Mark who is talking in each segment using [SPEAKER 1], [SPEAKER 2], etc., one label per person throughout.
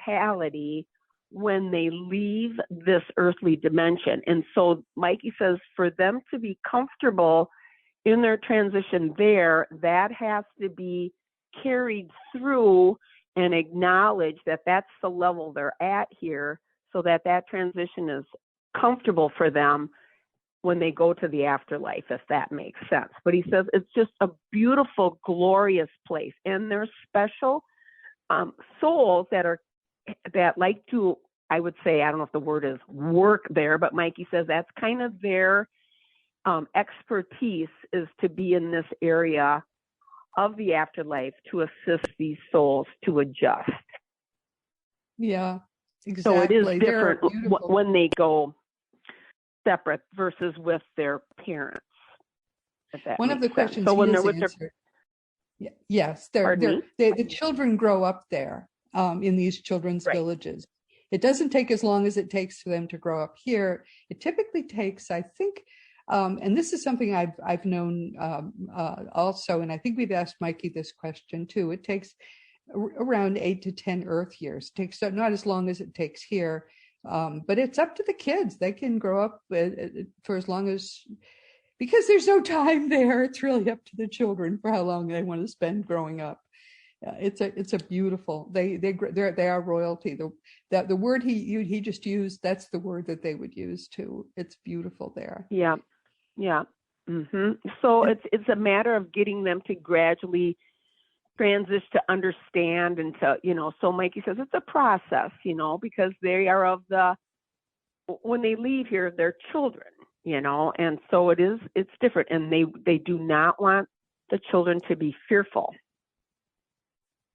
[SPEAKER 1] mentality when they leave this earthly dimension. And so Mikey says for them to be comfortable in their transition there, that has to be carried through and acknowledge that that's the level they're at here, so that that transition is comfortable for them when they go to the afterlife, if that makes sense. But he says it's just a beautiful, glorious place. And there's special souls that like to, I would say, I don't know if the word is work there, but Mikey says that's kind of their expertise, is to be in this area of the afterlife to assist these souls to adjust.
[SPEAKER 2] Yeah, exactly.
[SPEAKER 1] So it is different when they separate versus with their parents.
[SPEAKER 2] One of the questions so when they're with answered, yes, the children grow up there in these children's villages. It doesn't take as long as it takes for them to grow up here. It typically takes, I think, and this is something I've known also, and I think we've asked Mikey this question too. It takes around 8 to 10 Earth years. It takes not as long as it takes here, but it's up to the kids. They can grow up for as long as, because there's no time there. It's really up to the children for how long they want to spend growing up. It's a beautiful. They are royalty. The word he just used, that's the word that they would use too. It's beautiful there.
[SPEAKER 1] Yeah. Mm-hmm. So it's a matter of getting them to gradually transition to understand, and to, so Mikey says it's a process, because they are when they leave here, they're children, and so it's different, and they do not want the children to be fearful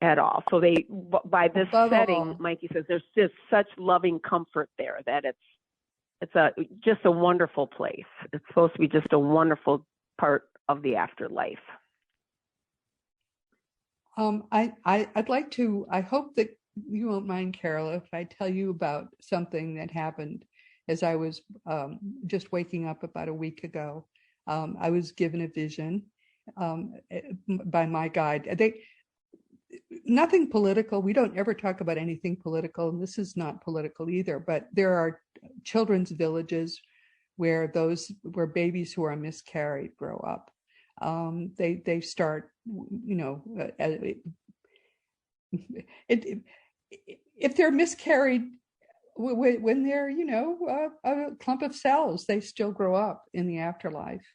[SPEAKER 1] at all. So by this setting, Mikey says there's just such loving comfort there that it's just a wonderful place. It's supposed to be just a wonderful part of the afterlife.
[SPEAKER 2] I'd like to, I hope that you won't mind, Carol, if I tell you about something that happened as I was just waking up about a week ago. I was given a vision by my guide. Nothing political. We don't ever talk about anything political, and this is not political either, but there are children's villages where babies who are miscarried grow up. They start, if they're miscarried when they're, a clump of cells, they still grow up in the afterlife.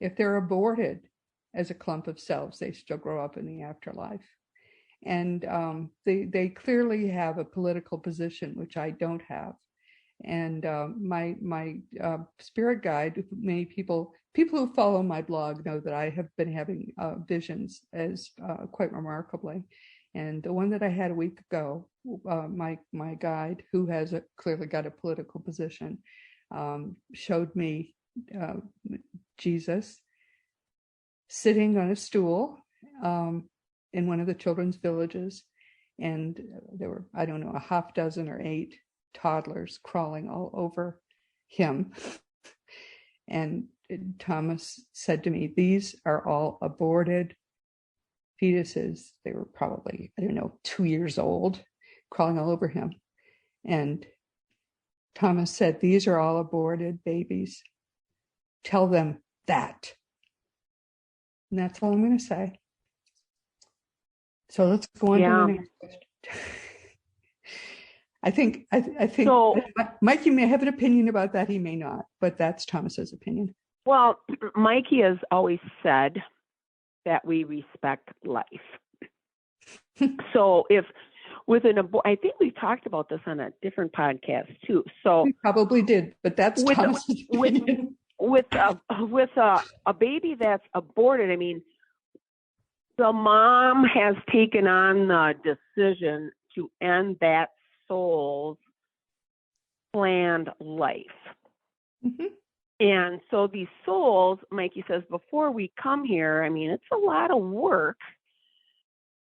[SPEAKER 2] If they're aborted as a clump of cells, they still grow up in the afterlife. And they clearly have a political position, which I don't have. And my spirit guide, many people who follow my blog know that I have been having visions as quite remarkably. And the one that I had a week ago, my guide, who has clearly got a political position, showed me Jesus sitting on a stool in one of the children's villages, and there were, I don't know, a half dozen or 8 toddlers crawling all over him. And Thomas said to me, these are all aborted fetuses. They were probably, 2 years old, crawling all over him. And Thomas said, these are all aborted babies. Tell them that. And that's all I'm going to say. So let's go on to the next question. I think so, Mikey may have an opinion about that. He may not, but that's Thomas's opinion.
[SPEAKER 1] Well, Mikey has always said that we respect life. So if I think we talked about this on a different podcast too. So
[SPEAKER 2] we probably did, but that's Thomas's opinion.
[SPEAKER 1] With a baby that's aborted, I mean, the mom has taken on the decision to end that soul's planned life. Mm-hmm. And so these souls, Mikey says, before we come here, I mean, it's a lot of work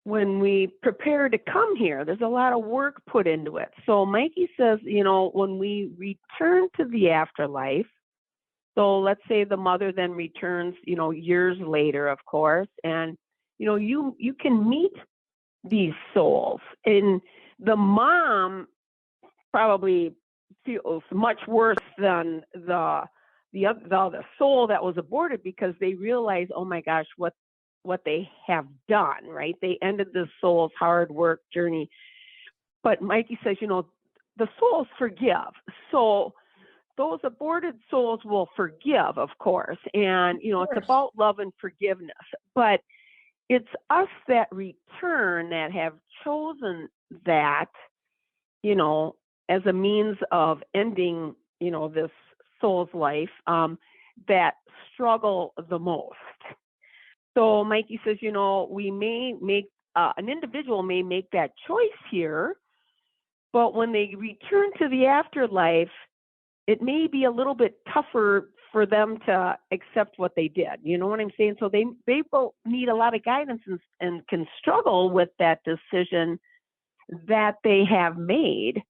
[SPEAKER 1] when we prepare to come here. There's a lot of work put into it. So Mikey says, when we return to the afterlife, so let's say the mother then returns, years later, of course, and, you can meet these souls. And The mom probably feels much worse than the soul that was aborted, because they realize, oh my gosh, what they have done, right? They ended the soul's hard work journey. But Mikey says, the souls forgive. So those aborted souls will forgive, of course. And, it's about love and forgiveness. But it's us that return that have chosen that, as a means of ending, this soul's life, that struggle the most. So Mikey says, we may make, an individual may make that choice here, but when they return to the afterlife, it may be a little bit tougher for them to accept what they did. You know what I'm saying? So they will need a lot of guidance and can struggle with that decision that they have made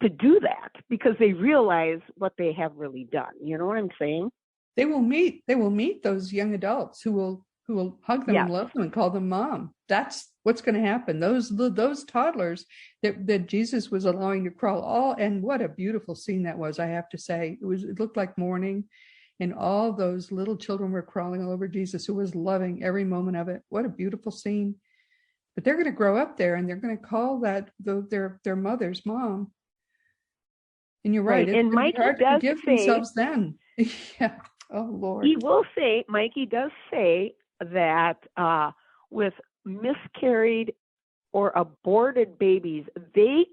[SPEAKER 1] to do that, because they realize what they have really done. You know what I'm saying?
[SPEAKER 2] They will meet those young adults who will hug them and love them and call them mom. That's what's going to happen. Those toddlers that Jesus was allowing to crawl and what a beautiful scene that was, I have to say. It looked like morning, and all those little children were crawling all over Jesus, who was loving every moment of it. What a beautiful scene. But they're going to grow up there, and they're going to call their mother's mom. And you're right. It's
[SPEAKER 1] and Mikey
[SPEAKER 2] hard
[SPEAKER 1] does
[SPEAKER 2] to forgive
[SPEAKER 1] say,
[SPEAKER 2] themselves then. Yeah. Oh Lord.
[SPEAKER 1] He will say, Mikey does say that with miscarried or aborted babies, they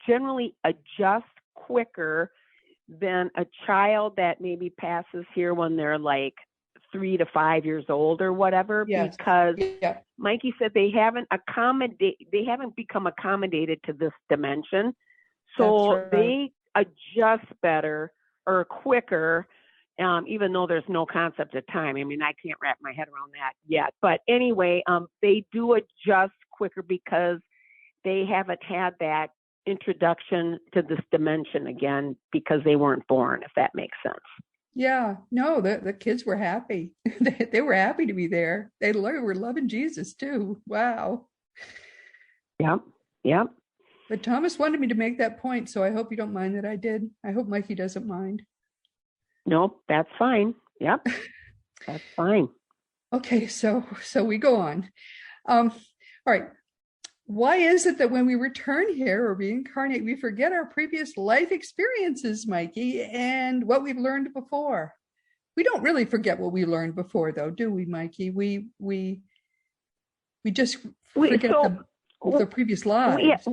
[SPEAKER 1] generally adjust quicker than a child that maybe passes here when they're like 3 to 5 years old or whatever, because Mikey said they haven't become accommodated to this dimension. So they adjust better or quicker, even though there's no concept of time. I mean, I can't wrap my head around that yet. But anyway, they do adjust quicker because they haven't had that introduction to this dimension again, because they weren't born, if that makes sense.
[SPEAKER 2] Yeah, no, the kids were happy. They were happy to be there. They were loving Jesus too. Wow.
[SPEAKER 1] Yep.
[SPEAKER 2] But Thomas wanted me to make that point, so I hope you don't mind that I did. I hope Mikey doesn't mind.
[SPEAKER 1] No, that's fine. Yep, that's fine.
[SPEAKER 2] Okay, so we go on. All right. Why is it that when we return here or reincarnate, we forget our previous life experiences, Mikey, and what we've learned before? We don't really forget what we learned before, though, do we, Mikey? We just forget the previous lives.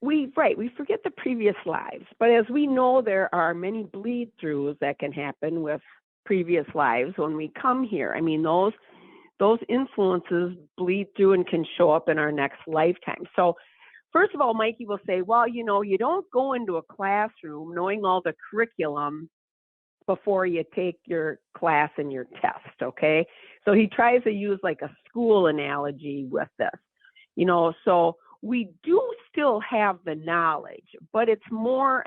[SPEAKER 1] We forget the previous lives, but as we know, there are many bleed throughs that can happen with previous lives when we come here. I mean, those influences bleed through and can show up in our next lifetime. So first of all, Mikey will say, well, you don't go into a classroom knowing all the curriculum before you take your class and your test, okay? So he tries to use like a school analogy with this, so we do still have the knowledge, but it's more,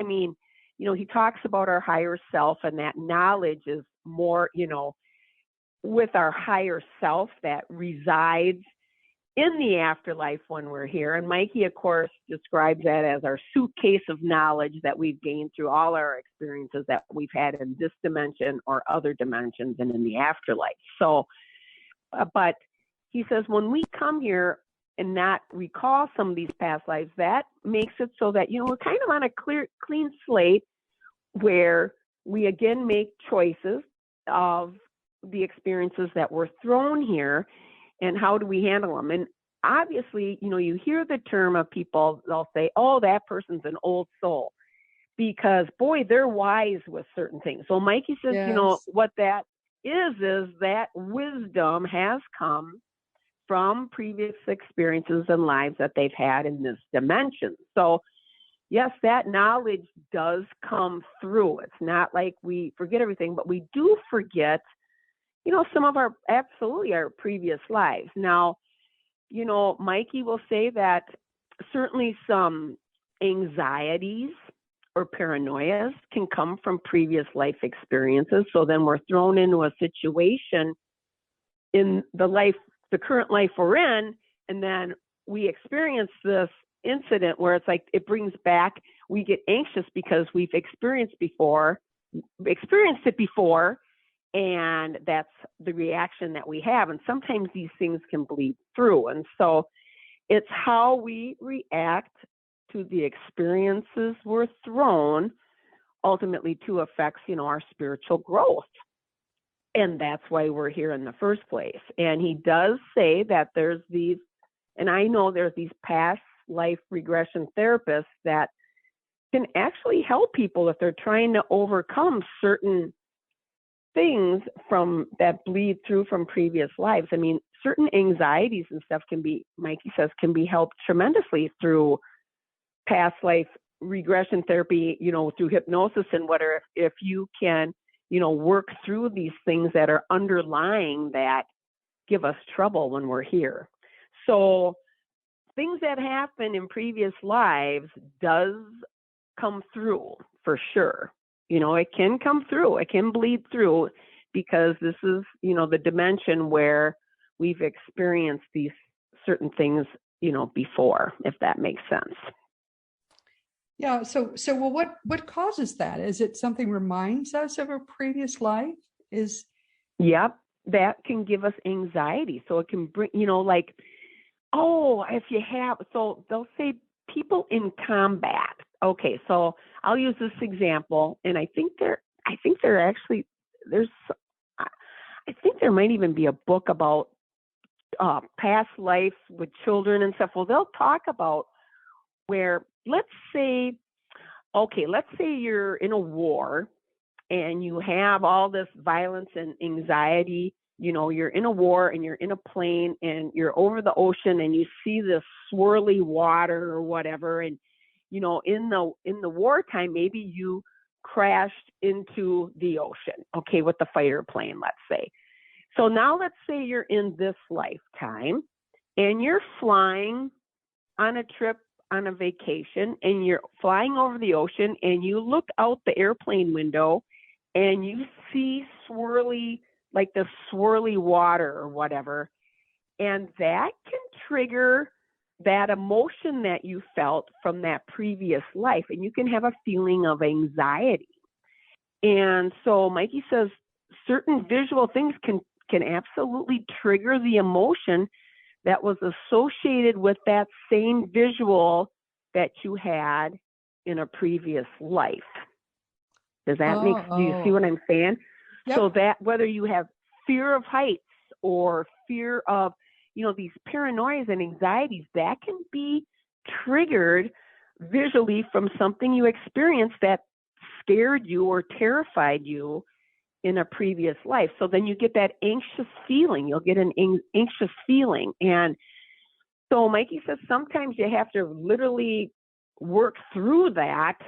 [SPEAKER 1] he talks about our higher self, and that knowledge is more, with our higher self that resides in the afterlife when we're here. And Mikey, of course, describes that as our suitcase of knowledge that we've gained through all our experiences that we've had in this dimension or other dimensions and in the afterlife. So, but he says when we come here and not recall some of these past lives, that makes it so that, we're kind of on a clean slate where we again make choices of the experiences that were thrown here and how do we handle them. And obviously, you hear the term of people, they'll say, oh, that person's an old soul, because boy, they're wise with certain things. So Mikey says, what that is that wisdom has come from previous experiences and lives that they've had in this dimension. So yes, that knowledge does come through. It's not like we forget everything, but we do forget, some of our previous lives. Now, Mikey will say that certainly some anxieties or paranoias can come from previous life experiences. So then we're thrown into a situation in the current life we're in, and then we experience this incident where it's like it brings back, we get anxious because we've experienced it before, and that's the reaction that we have. And sometimes these things can bleed through. And so it's how we react to the experiences we're thrown ultimately to affects, our spiritual growth. And that's why we're here in the first place. And he does say that there's these, and I know there's these past life regression therapists that can actually help people if they're trying to overcome certain things from that bleed through from previous lives. I mean, certain anxieties and stuff Mikey says, can be helped tremendously through past life regression therapy, through hypnosis and whatever, if you can, work through these things that are underlying that give us trouble when we're here. So things that happen in previous lives does come through for sure. It can come through, it can bleed through, because this is, the dimension where we've experienced these certain things, before, if that makes sense.
[SPEAKER 2] Yeah. So well, what causes that? Is it something reminds us of a previous life?
[SPEAKER 1] Yep. That can give us anxiety. So it can bring, if you have, so they'll say people in combat. Okay. So I'll use this example, and I think there might even be a book about past life with children and stuff. Well, they'll talk about where, let's say you're in a war and you have all this violence and anxiety. You're in a war and you're in a plane and you're over the ocean and you see this swirly water or whatever. And, in the wartime, maybe you crashed into the ocean, okay, with the fighter plane, let's say. So now let's say you're in this lifetime and you're flying on a trip, on a vacation, and you're flying over the ocean and you look out the airplane window and you see swirly water or whatever. And that can trigger that emotion that you felt from that previous life. And you can have a feeling of anxiety. And so Mikey says certain visual things can absolutely trigger the emotion that was associated with that same visual that you had in a previous life. Does that do you see what I'm saying? Yep. So that whether you have fear of heights or fear of, these paranoias and anxieties, that can be triggered visually from something you experienced that scared you or terrified you in a previous life. So then you get that anxious feeling. You'll get an anxious feeling. And so Mikey says sometimes you have to literally work through that,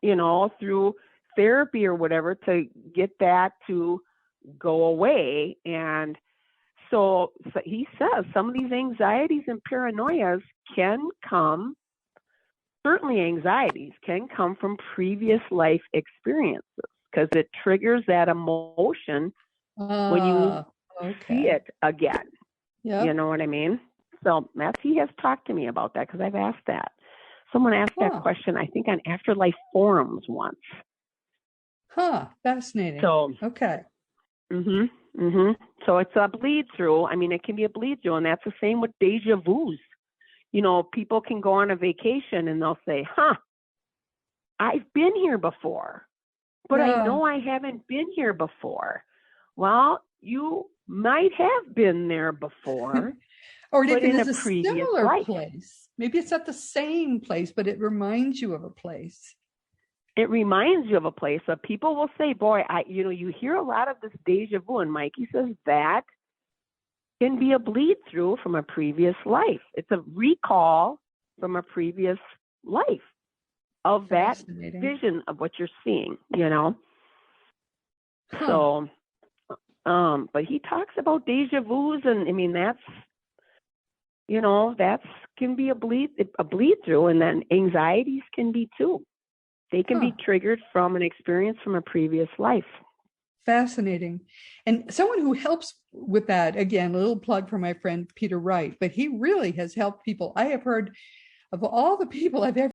[SPEAKER 1] through therapy or whatever, to get that to go away. And so he says some of these anxieties and paranoias certainly anxieties can come from previous life experiences, because it triggers that emotion when you see it again. Yep. You know what I mean? So he has talked to me about that, because I've asked that. Someone asked that question, I think, on Afterlife forums once.
[SPEAKER 2] Fascinating.
[SPEAKER 1] So,
[SPEAKER 2] okay.
[SPEAKER 1] So it's a bleed through. I mean, it can be a bleed through, and that's the same with deja vus. People can go on a vacation and they'll say, I've been here before, but I know I haven't been here before. Well, you might have been there before.
[SPEAKER 2] Or even in a similar place. Maybe it's not the same place, but it reminds you of a place.
[SPEAKER 1] It reminds you of a place. So people will say, boy, you hear a lot of this deja vu, and Mikey says that can be a bleed through from a previous life. It's a recall from a previous life of that vision of what you're seeing, So, but he talks about deja vus, and I mean, that's can be a bleed through, and then anxieties can be too. They can be triggered from an experience from a previous life.
[SPEAKER 2] Fascinating. And someone who helps with that, again, a little plug for my friend Peter Wright, but he really has helped people. I have heard of all the people I've ever